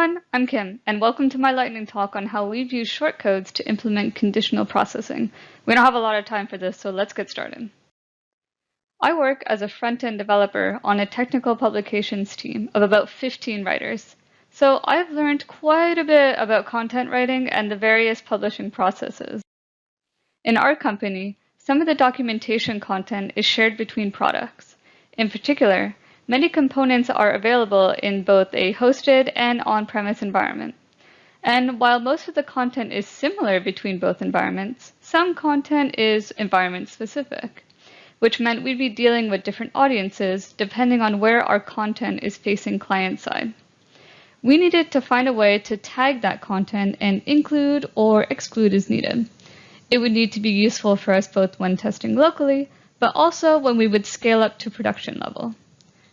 everyone, I'm Kim, and welcome to my lightning talk on how we've used shortcodes to implement conditional processing. We don't have a lot of time for this, so let's get started. I work as a front-end developer on a technical publications team of about 15 writers. So I've learned quite a bit about content writing and the various publishing processes. In our company, some of the documentation content is shared between products. In particular, many components are available in both a hosted and on-premise environment. And while most of the content is similar between both environments, some content is environment-specific, which meant we'd be dealing with different audiences depending on where our content is facing client-side. We needed to find a way to tag that content and include or exclude as needed. It would need to be useful for us both when testing locally, but also when we would scale up to production level.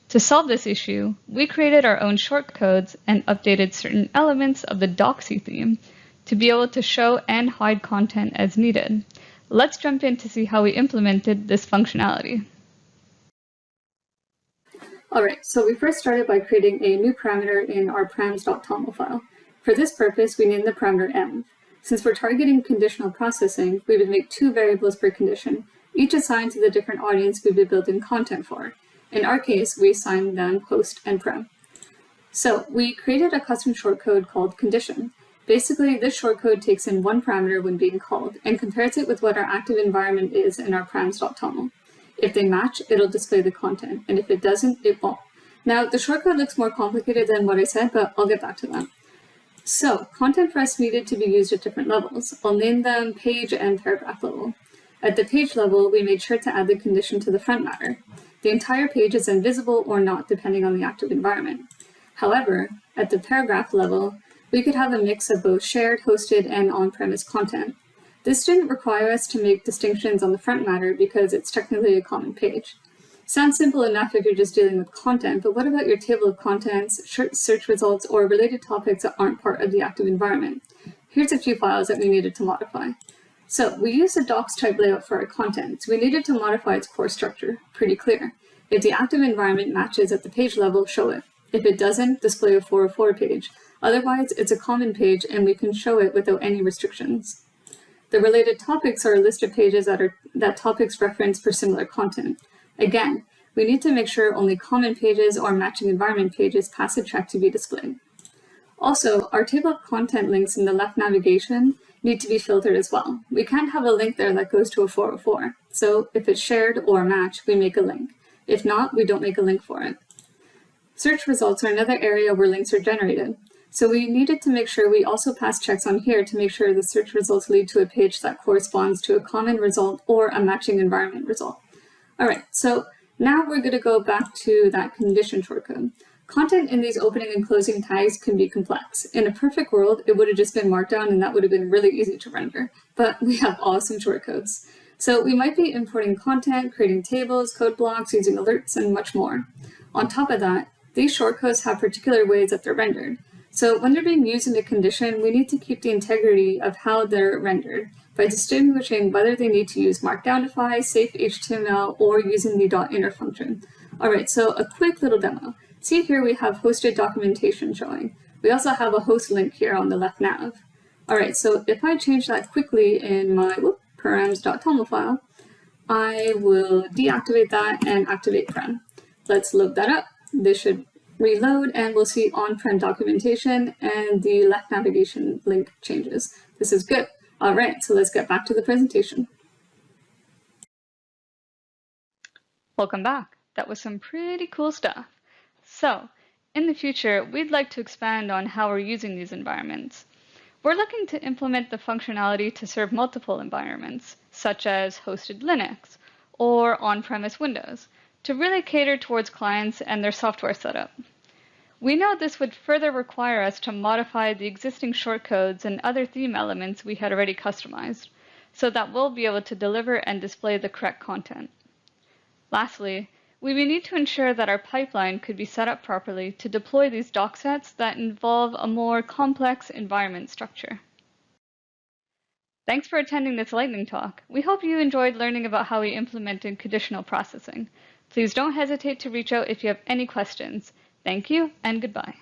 To solve this issue, we created our own shortcodes and updated certain elements of the Doxy theme to be able to show and hide content as needed. Let's jump in to see how we implemented this functionality. All right, so we first started by creating a new parameter in our params.toml file. For this purpose, we named the parameter env. Since we're targeting conditional processing, we would make two variables per condition, each assigned to the different audience we would be building content for. In our case, we assigned them host and prem. So we created a custom shortcode called condition. Basically, this shortcode takes in one parameter when being called and compares it with what our active environment is in our params.toml. If they match, it'll display the content, and if it doesn't, it won't. Now, the shortcode looks more complicated than what I said, but I'll get back to that. So, content for us needed to be used at different levels. I'll name them page and paragraph level. At the page level, we made sure to add the condition to the front matter. The entire page is invisible or not, depending on the active environment. However, at the paragraph level, we could have a mix of both shared, hosted, and on-premise content. This didn't require us to make distinctions on the front matter because it's technically a common page. Sounds simple enough if you're just dealing with content, but what about your table of contents, search results, or related topics that aren't part of the active environment? Here's a few files that we needed to modify. So we used a docs type layout for our content, so we needed to modify its core structure. Pretty clear. If the active environment matches at the page level, show it. If it doesn't, display a 404 page. Otherwise, it's a common page and we can show it without any restrictions. The related topics are a list of pages that topics reference for similar content. Again, we need to make sure only common pages or matching environment pages pass a check to be displayed. Also, our table of content links in the left navigation need to be filtered as well. We can't have a link there that goes to a 404. So if it's shared or matched, we make a link. If not, we don't make a link for it. Search results are another area where links are generated. So we needed to make sure we also pass checks on here to make sure the search results lead to a page that corresponds to a common result or a matching environment result. All right, so now we're going to go back to that condition shortcode. Content in these opening and closing tags can be complex. In a perfect world, it would have just been Markdown and that would have been really easy to render, but we have awesome shortcodes. So we might be importing content, creating tables, code blocks, using alerts, and much more. On top of that, these shortcodes have particular ways that they're rendered. So when they're being used in a condition, we need to keep the integrity of how they're rendered by distinguishing whether they need to use Markdownify, safe HTML, or using the .inner function. All right, so a quick little demo. See here we have hosted documentation showing. We also have a host link here on the left nav. All right, so if I change that quickly in my params.toml file, I will deactivate that and activate prem. Let's load that up. This should reload and we'll see on-prem documentation and the left navigation link changes. This is good. All right, so let's get back to the presentation. Welcome back. That was some pretty cool stuff. So, in the future, we'd like to expand on how we're using these environments. We're looking to implement the functionality to serve multiple environments, such as hosted Linux or on-premise Windows, to really cater towards clients and their software setup. We know this would further require us to modify the existing shortcodes and other theme elements we had already customized, so that we'll be able to deliver and display the correct content. Lastly, we would need to ensure that our pipeline could be set up properly to deploy these doc sets that involve a more complex environment structure. Thanks for attending this lightning talk. We hope you enjoyed learning about how we implemented conditional processing. Please don't hesitate to reach out if you have any questions. Thank you and goodbye.